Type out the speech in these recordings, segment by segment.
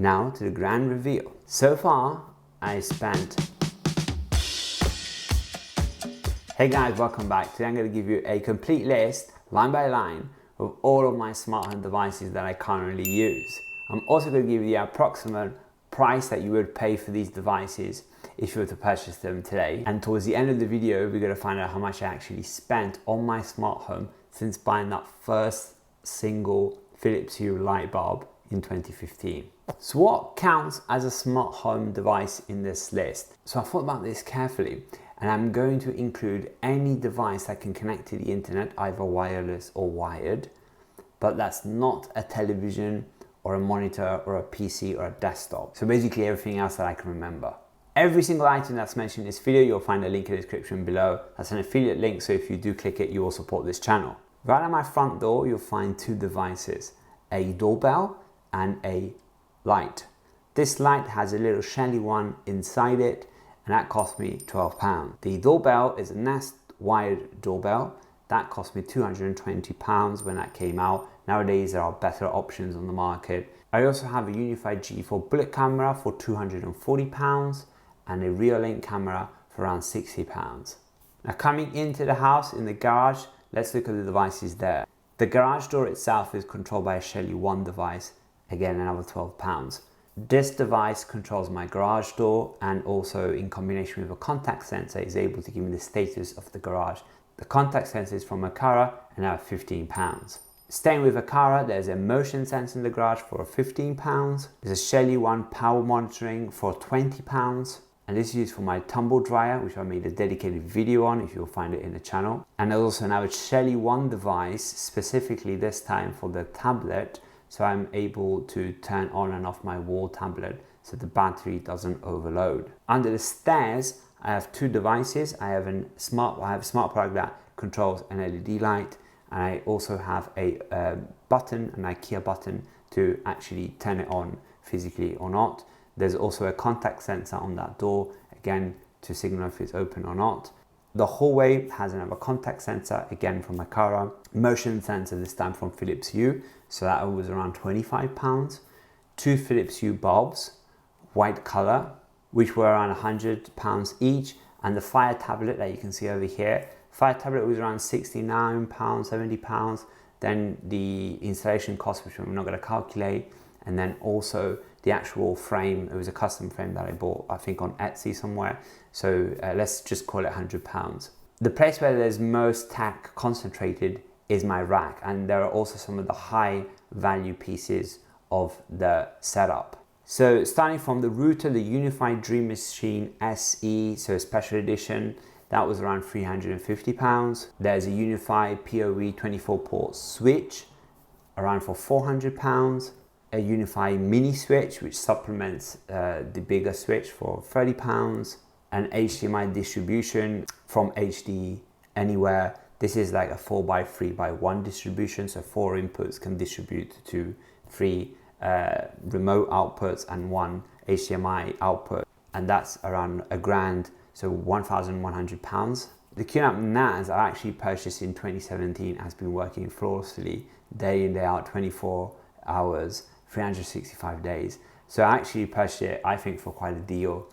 Now to the grand reveal. So far, I spent... Hey guys, welcome back. Today I'm going to give you a complete list, line by line, of all of my smart home devices that I currently use. I'm also going to give you the approximate price that you would pay for these devices if you were to purchase them today. And towards the end of the video, we're going to find out how much I actually spent on my smart home since buying that first single Philips Hue light bulb in 2015. So what counts as a smart home device in this list? So I thought about this carefully, and I'm going to include any device that can connect to the internet, either wireless or wired, but that's not a television or a monitor or a PC or a desktop. So basically everything else that I can remember. Every single item that's mentioned in this video, you'll find a link in the description below. That's an affiliate link, so if you do click it, you will support this channel. Right at my front door, you'll find two devices, a doorbell and a light. This light has a little Shelly one inside it, and that cost me £12. The doorbell is a Nest wired doorbell. That cost me £220 when that came out. Nowadays there are better options on the market. I also have a unified G4 bullet camera for £240 and a rear link camera for around £60. Now coming into the house in the garage, let's look at the devices there. The garage door itself is controlled by a Shelly 1 device, again another £12. This device controls my garage door, and also in combination with a contact sensor is able to give me the status of the garage. The contact sensor is from Aqara and now £15. Staying with Aqara, there's a motion sensor in the garage for £15. There's a Shelly 1 power monitoring for £20. And this is used for my tumble dryer, which I made a dedicated video on, if you'll find it in the channel. And there's also now a Shelly 1 device, specifically this time for the tablet, so I'm able to turn on and off my wall tablet so the battery doesn't overload. Under the stairs, I have two devices. I have a smart plug that controls an LED light, and I also have a button, an IKEA button, to actually turn it on physically or not. There's also a contact sensor on that door, again, to signal if it's open or not. The hallway has another contact sensor, again from Aqara. Motion sensor, this time from Philips Hue, so that was around £25. Two Philips Hue bulbs, white color, which were around £100 each. And the Fire tablet that you can see over here, Fire tablet was around £69, £70. Then the installation cost, which I'm not going to calculate, and then also the actual frame. It was a custom frame that I bought, I think on Etsy somewhere, so let's just call it £100. The place where there's most tech concentrated is my rack, and there are also some of the high value pieces of the setup. So starting from the router, the Unified Dream Machine SE, so special edition, that was around £350. There's a Unified PoE 24 port switch, around for £400. A Unified mini switch, which supplements the bigger switch, for £30. An HDMI distribution from HD Anywhere. This is like a 4x3x1 distribution, so 4 inputs can distribute to 3 remote outputs and 1 HDMI output, and that's around £1,000, so £1,100. The QNAP NAS I actually purchased in 2017 has been working flawlessly, day in, day out, 24 hours, 365 days. So I actually purchased it, I think, for quite a deal.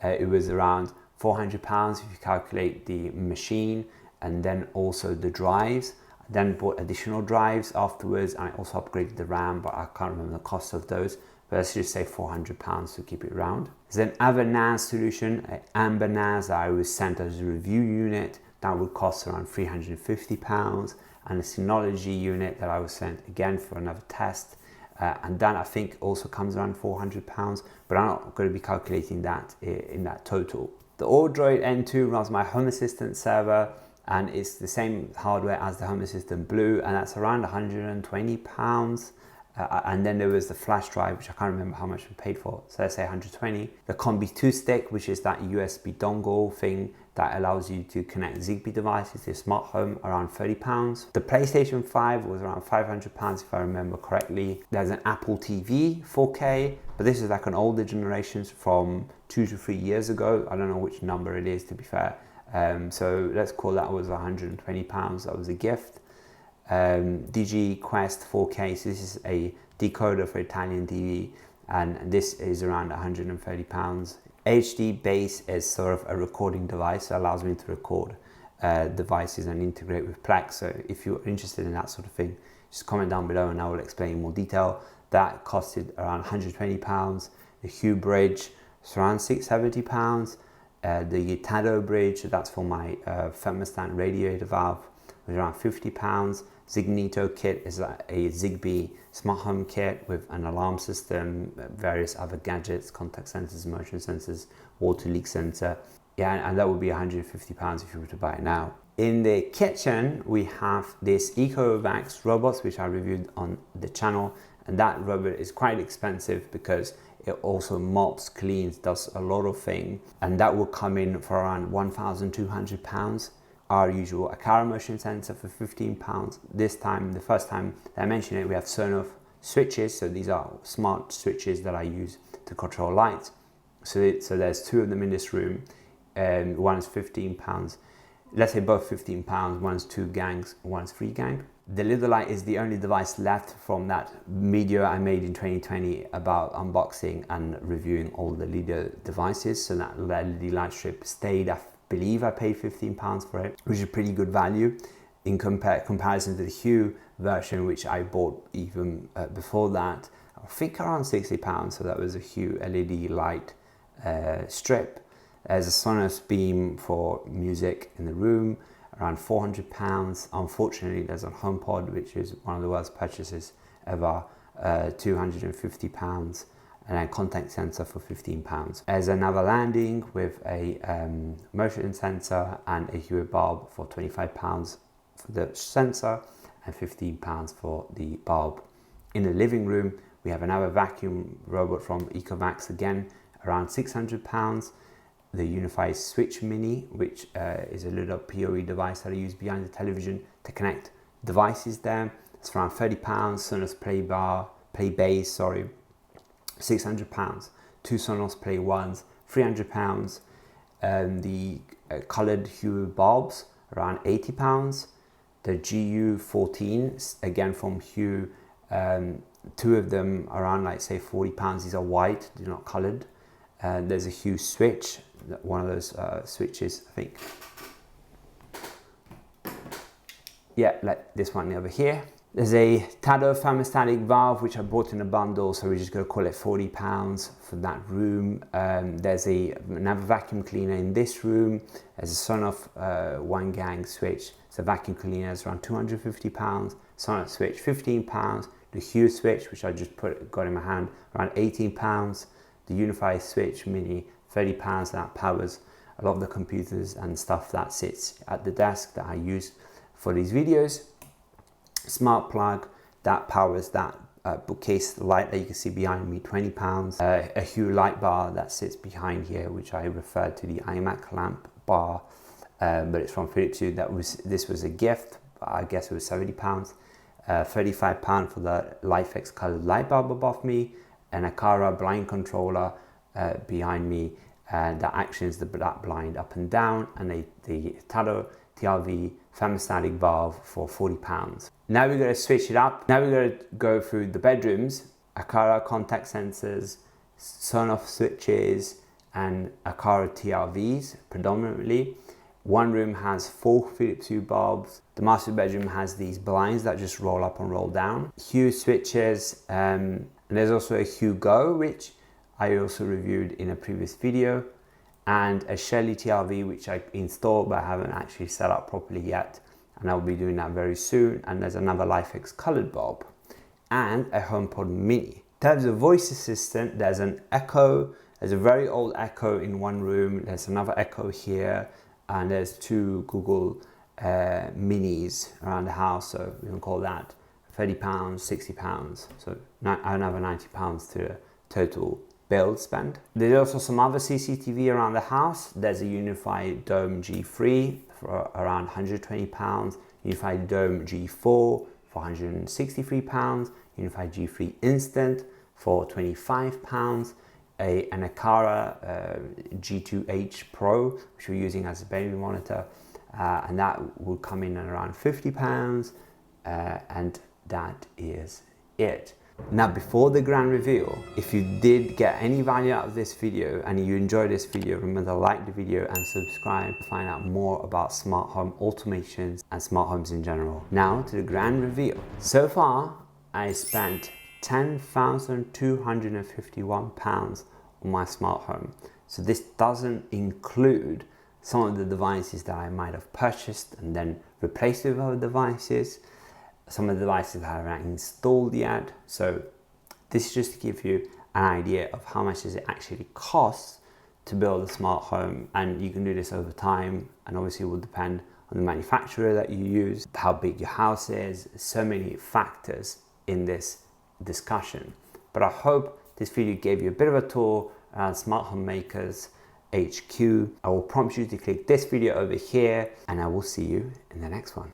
It was around £400 if you calculate the machine and then also the drives. I then bought additional drives afterwards, and I also upgraded the RAM, but I can't remember the cost of those. But let's just say £400 to keep it round. There's another NAS solution, an Amber NAS, that I was sent as a review unit. That would cost around £350. And a Synology unit that I was sent again for another test. And that I think also comes around £400, but I'm not going to be calculating that in that total. The Android N2 runs my Home Assistant server, and it's the same hardware as the Home Assistant Blue, and that's around £120. And then there was the flash drive, which I can't remember how much we paid for, so let's say 120. The Combi 2 stick, which is that USB dongle thing that allows you to connect Zigbee devices to your smart home, around £30. The PlayStation 5 was around £500 if I remember correctly. There's an Apple TV 4K, but this is like an older generation from 2 to 3 years ago. I don't know which number it is, to be fair. So let's call that was £120. That was a gift. DG Quest 4K, so this is a decoder for Italian TV, and this is around 130 pounds. HD Bass is sort of a recording device that allows me to record devices and integrate with Plex. So if you're interested in that sort of thing, just comment down below and I will explain in more detail. That costed around 120 pounds. The Hue Bridge is around 670 pounds. The Tado Bridge, that's for my thermostat radiator valve, was around 50 pounds. Zignito kit is a Zigbee smart home kit with an alarm system, various other gadgets, contact sensors, motion sensors, water leak sensor. Yeah, and that would be 150 pounds if you were to buy it now. In the kitchen, we have this EcoVax robots, which I reviewed on the channel. And that robot is quite expensive because it also mops, cleans, does a lot of things. And that will come in for around 1,200 pounds. Our usual Aqara motion sensor for 15 pounds. This time, the first time that I mentioned it, we have Sonoff switches. So these are smart switches that I use to control lights. So there's two of them in this room. One is 15 pounds. Let's say both 15 pounds. One's 2 gangs, one's 3 gang. The little light is the only device left from that video I made in 2020 about unboxing and reviewing all the Lido devices. So that LED light strip stayed. I believe I paid 15 pounds for it, which is pretty good value in comparison to the Hue version, which I bought even before that. I think around 60 pounds. So that was a Hue LED light strip. There's a Sonos beam for music in the room, around 400 pounds. Unfortunately, there's a HomePod, which is one of the worst purchases ever, 250 pounds, and a contact sensor for 15 pounds. There's another landing with a motion sensor and a Hue bulb for 25 pounds for the sensor and 15 pounds for the bulb. In the living room, we have another vacuum robot from EcoVax, again, around 600 pounds. The Unified Switch Mini, which is a little PoE device that I use behind the television to connect devices there. It's around 30 pounds. Sonos Play Bass, 600 pounds. 2 Sonos Play Ones, 300 pounds. The colored Hue bulbs, around 80 pounds. The GU14, again from Hue, 2 of them around, like say 40 pounds. These are white, they're not colored. There's a Hue switch, one of those switches, I think. Yeah, like this one over here. There's a Tado thermostatic valve, which I bought in a bundle, so we're just gonna call it 40 pounds for that room. There's another vacuum cleaner in this room. There's a Sonoff 1 gang switch. It's a vacuum cleaner, it's around 250 pounds. Sonoff switch, 15 pounds. The Hue switch, which I just got in my hand, around 18 pounds. The Unified Switch Mini, 30 pounds. That powers a lot of the computers and stuff that sits at the desk that I use for these videos. Smart plug that powers that bookcase light that you can see behind me, 20 pounds. A Hue light bar that sits behind here, which I referred to the iMac lamp bar, but it's from Philips Hue. This was a gift. I guess it was 70 pounds. 35 pounds for the LifeX colored light bulb above me. An Aqara blind controller behind me that actions the blind up and down, and the Tado TRV thermostatic valve for 40 pounds. Now we're going to switch it up. Now we're going to go through the bedrooms. Aqara contact sensors, Sonoff switches, and Aqara TRVs predominantly. One room has 4 Philips Hue bulbs. The master bedroom has these blinds that just roll up and roll down. Hue switches, and there's also a Hue Go, which I also reviewed in a previous video, and a Shelly TRV, which I installed but I haven't actually set up properly yet, and I'll be doing that very soon. And there's another LifeX colored bulb and a HomePod Mini. In terms of voice assistant, there's an Echo. There's a very old Echo in one room. There's another Echo here, and there's 2 Google Minis around the house, so we can call that 30 pounds, 60 pounds. So another 90 pounds to the total build spend. There's also some other CCTV around the house. There's a Unified Dome G3 for around 120 pounds, Unified Dome G4 for 163 pounds, Unified G3 Instant for 25 pounds, an Aqara G2H Pro, which we're using as a baby monitor, and that will come in at around 50 pounds, and that is it. Now, before the grand reveal, if you did get any value out of this video and you enjoyed this video, remember to like the video and subscribe to find out more about smart home automations and smart homes in general. Now to the grand reveal. So far, I spent £10,251 on my smart home. So this doesn't include some of the devices that I might have purchased and then replaced with other devices. Some of the devices that I haven't installed yet. So this is just to give you an idea of how much does it actually cost to build a smart home, and you can do this over time, and obviously it will depend on the manufacturer that you use, how big your house is, so many factors in this discussion. But I hope this video gave you a bit of a tour around Smart Home Makers HQ. I will prompt you to click this video over here, and I will see you in the next one.